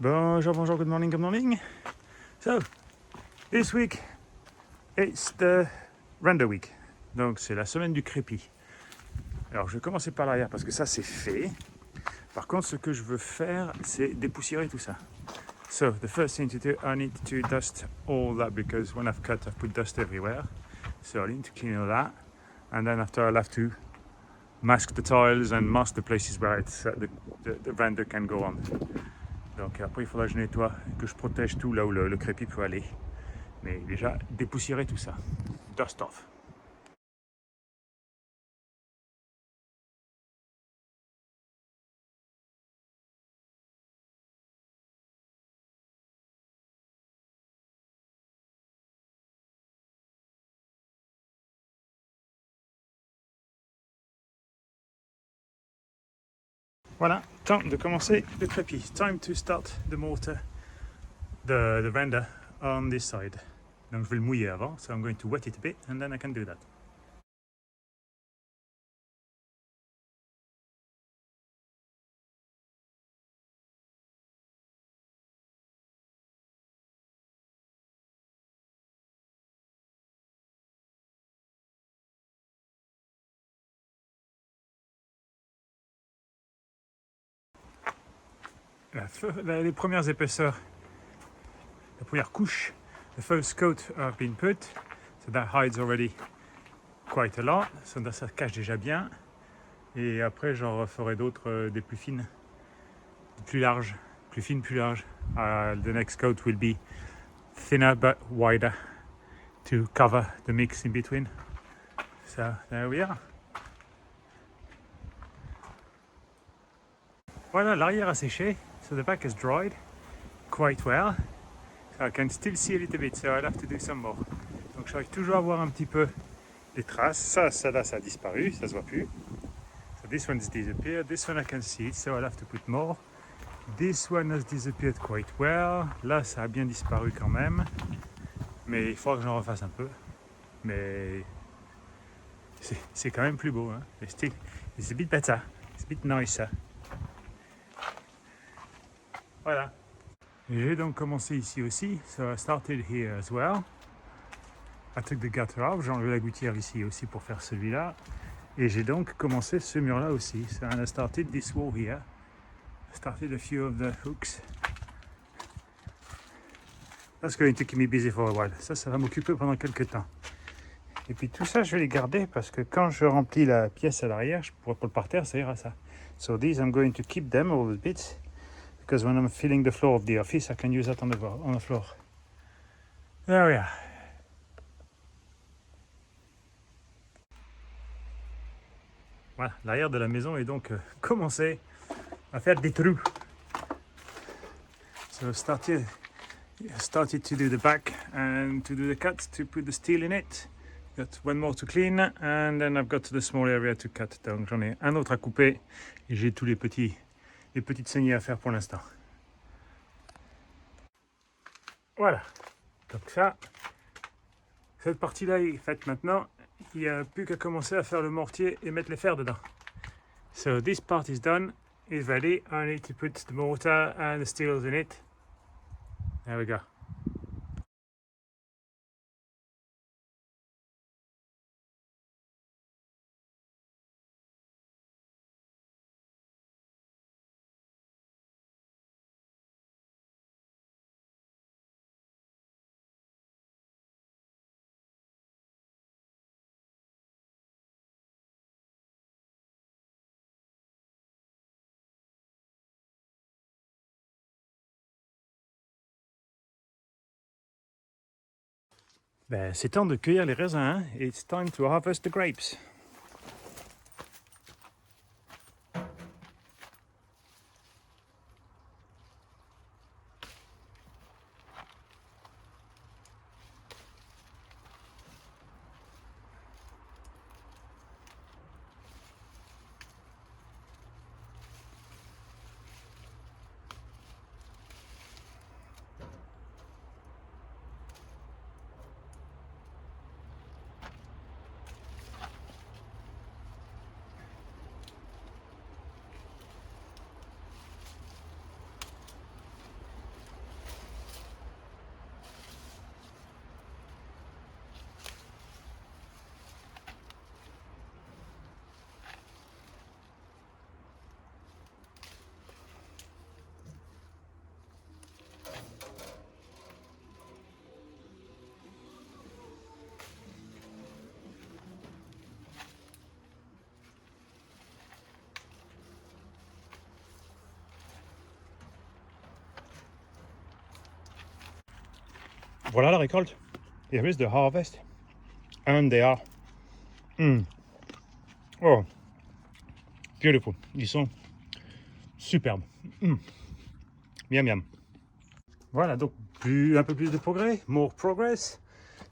Bonjour, bonjour, good morning. So, this week, it's the render week. Donc, c'est la semaine du crépi. Alors, je vais commencer par l'arrière parce que ça, c'est fait. Par contre, ce que je veux faire, c'est dépoussiérer tout ça. So, the first thing to do, I need to dust all that because when I've cut, I've put dust everywhere. So, I need to clean all that. And then after, I'll have to mask the tiles and mask the places where the render can go on. Donc après il faudra que je nettoie, que je protège tout là où le crépi peut aller. Mais déjà dépoussiérer tout ça. Dust off. Voilà, temps de commencer le crépi. Time to start the mortar, the render on this side. Donc je vais le mouiller avant, so I'm going to wet it a bit and then I can do that. Les premières épaisseurs, la première couche, the first coat have been put, so that hides already quite a lot, so ça cache déjà bien. Et après j'en referai d'autres, des plus fines, des plus larges, plus fines, plus larges. The next coat will be thinner but wider to cover the mix in between. So there we are. Voilà, l'arrière a séché, so the back has dried quite well. So I can still see a little bit, so I'll have to do some more. Donc j'arrive toujours à voir un petit peu les traces. Ça là, ça a disparu, ça se voit plus. So this one's disappeared. This one I can see it, so I'll have to put more. This one has disappeared quite well. Là, ça a bien disparu quand même. Mais il faudra que j'en refasse un peu. Mais c'est quand même plus beau. Hein. Still, it's a bit better. It's a bit nicer. Voilà. J'ai donc commencé ici aussi. So I started here as well. I took the gutter out. J'ai enlevé la gouttière ici aussi pour faire celui-là. Et j'ai donc commencé ce mur-là aussi. So I started this wall here. I started a few of the hooks. That's going to keep me busy for a while. Ça va m'occuper pendant quelques temps. Et puis tout ça, je vais les garder parce que quand je remplis la pièce à l'arrière, pour le parterre, ça ira ça. So these, I'm going to keep them, all the bits, because when I'm filling the floor of the office, I can use that on the floor. There we are. Voilà, l'arrière de la maison est donc commencé à faire des trous. So started to do the back and to do the cut, to put the steel in it. Got one more to clean and then I've got the small area to cut. Donc j'en ai un autre à couper et j'ai tous les petites saignées à faire pour l'instant. Voilà. Donc ça, cette partie-là est faite maintenant. Il n'y a plus qu'à commencer à faire le mortier et mettre les fers dedans. So this part is done, is ready. I need to put the mortar and the steels in it. There we go. Ben, c'est temps de cueillir les raisins. Hein? It's time to harvest the grapes. Voilà la récolte. Here is the harvest. And they are... Oh, beautiful. Ils sont superbes. Miam miam. Voilà, donc un peu plus de progrès. More progress.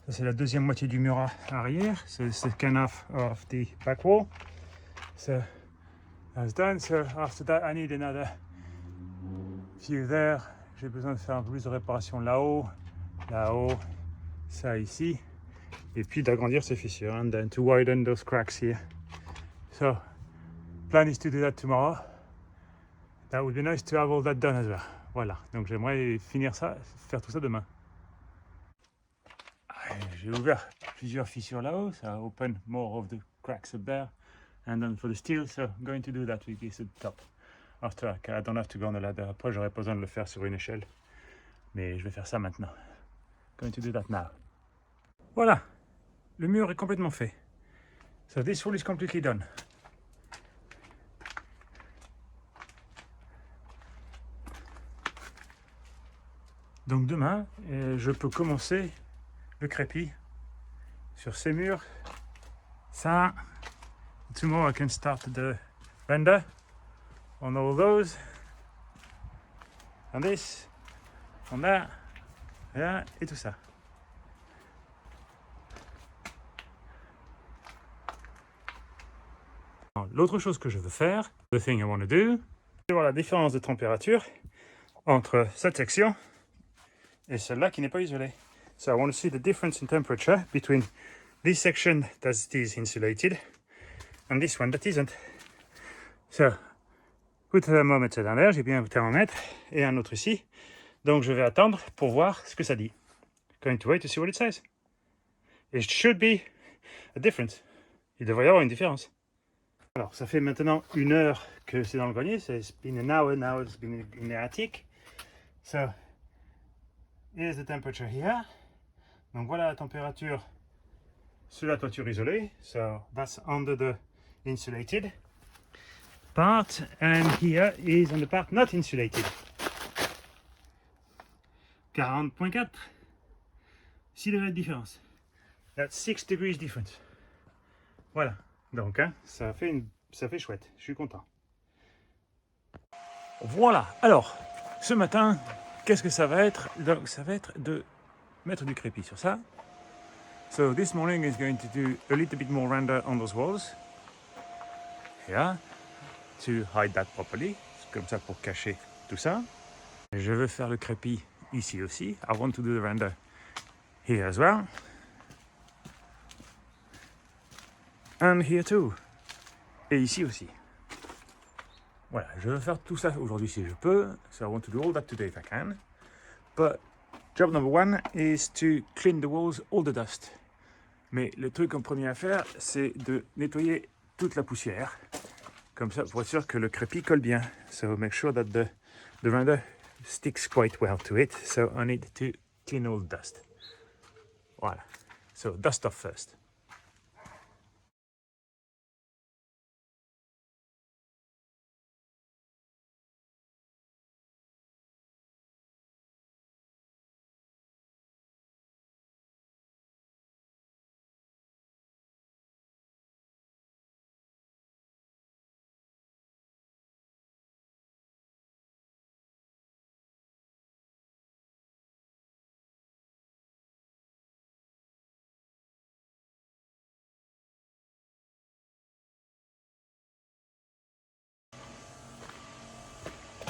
Ça, c'est la deuxième moitié du mur arrière. C'est the second half of the back wall. So that's done. So after that, I need another few there. J'ai besoin de faire un peu plus de réparation là-haut, ça ici, et puis d'agrandir ces fissures. And then to widen those cracks here. So, plan is to do that tomorrow. That would be nice to have all that done as well. Voilà, donc j'aimerais finir ça, faire tout ça demain. J'ai ouvert plusieurs fissures là-haut, ça open more of the cracks up there. And then for the steel, so I'm going to do that with this at the top. After I don't have to go on the ladder. Après, j'aurais pas besoin de le faire sur une échelle. Mais je vais faire ça maintenant. Going to do that now. Voilà, le mur est complètement fait. So this wall is completely done. Donc demain, je peux commencer le crépi sur ces murs. Ça, tomorrow I can start the render on all those. On this, on that, et tout ça. L'autre chose que je veux faire, the thing I want to do, c'est voir la différence de température entre cette section et celle-là qui n'est pas isolée. So I want to see the difference in temperature between this section that is insulated and this one that isn't. So, put a thermometer down there, j'ai bien un thermomètre et un autre ici. Donc je vais attendre pour voir ce que ça dit. Going to wait to see what it says. It should be a difference. Il devrait y avoir une différence. Alors, ça fait maintenant 1 heure que c'est dans le grenier. It's been an hour now, it's been in the attic. So, here's the temperature here. Donc voilà la température sur la toiture isolée. So, that's under the insulated part. And here is on the part not insulated. 40.4. 6 degrés de différence. That's 6 degrees difference. Voilà. Donc, hein, ça fait chouette. Je suis content. Voilà. Alors, ce matin, qu'est-ce que ça va être? Donc, ça va être de mettre du crépi sur ça. So, this morning is going to do a little bit more render on those walls. Yeah. To hide that properly. Comme ça pour cacher tout ça. Je veux faire le crépi ici aussi. I want to do the render here as well. And here too. Et ici aussi. Voilà, je veux faire tout ça aujourd'hui si je peux. So I want to do all that today if I can. But job number 1 is to clean the walls, all the dust. Mais le truc en premier à faire, c'est de nettoyer toute la poussière. Comme ça, pour être sûr que le crépi colle bien. So make sure that the render sticks quite well to it. So I need to clean all the dust. Voilà. So dust off first.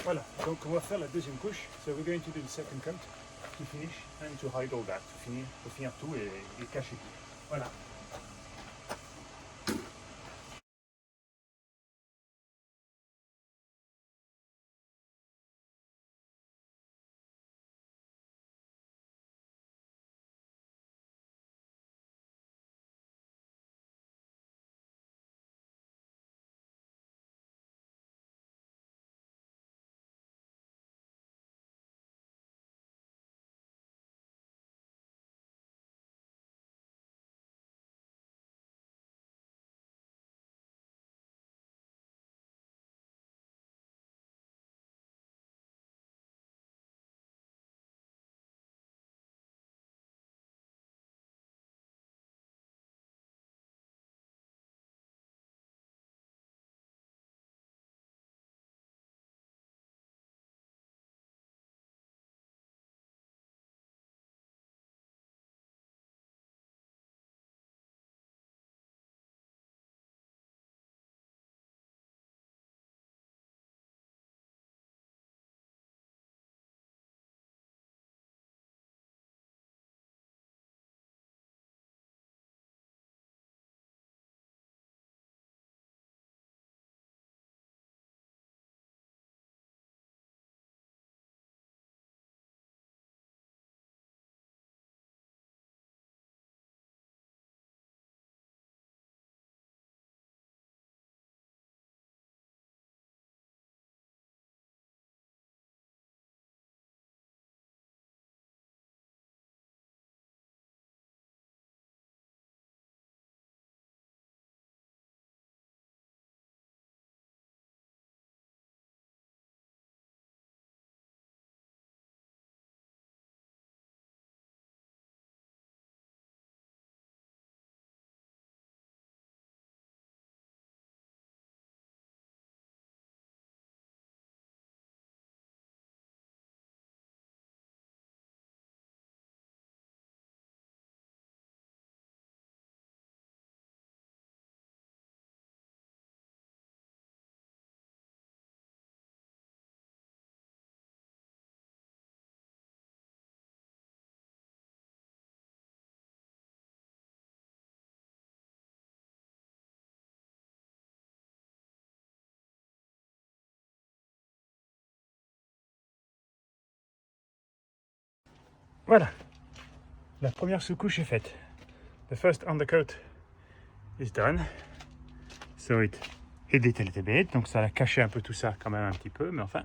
Voilà, donc on va faire la deuxième couche. So we're going to do the second coat to finish and to hide all that, pour finir tout et cacher tout. Voilà. Voilà, la première sous-couche est faite. The first undercoat is done. So it hid it a little bit. Donc ça a caché un peu tout ça quand même un petit peu, mais enfin.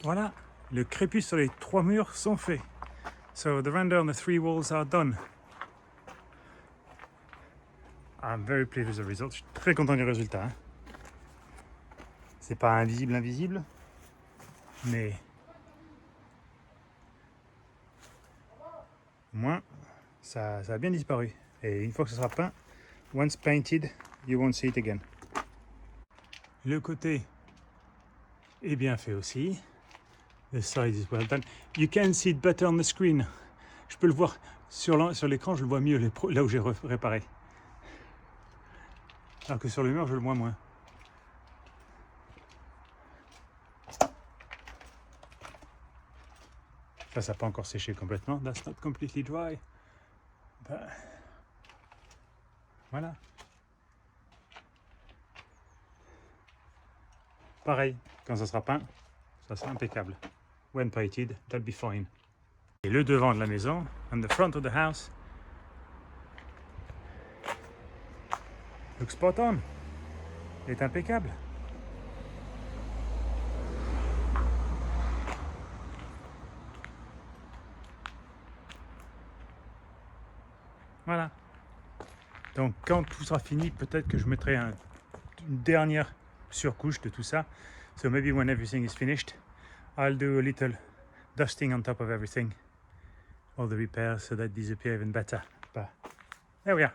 Voilà, le crépi sur les 3 murs sont faits. So the render on the 3 walls are done. I'm very pleased with the result. Je suis très content du résultat. Hein. C'est pas invisible, mais au moins ça a bien disparu. Et une fois que ce sera peint, once painted, you won't see it again. Le côté est bien fait aussi. The side is well done. You can see it better on the screen. Je peux le voir sur l'écran, je le vois mieux là où j'ai réparé. Alors que sur le mur, je le vois moins. Ça n'a pas encore séché complètement. That's not completely dry. But... Voilà. Pareil, quand ça sera peint, ça sera impeccable. When painted, that'll be fine. Et le devant de la maison, on the front of the house, looks spot on. Il est impeccable. Voilà. Donc quand tout sera fini, peut-être que je mettrai une dernière surcouche de tout ça. So maybe when everything is finished, I'll do a little dusting on top of everything. All the repairs so that disappear even better. But there we are.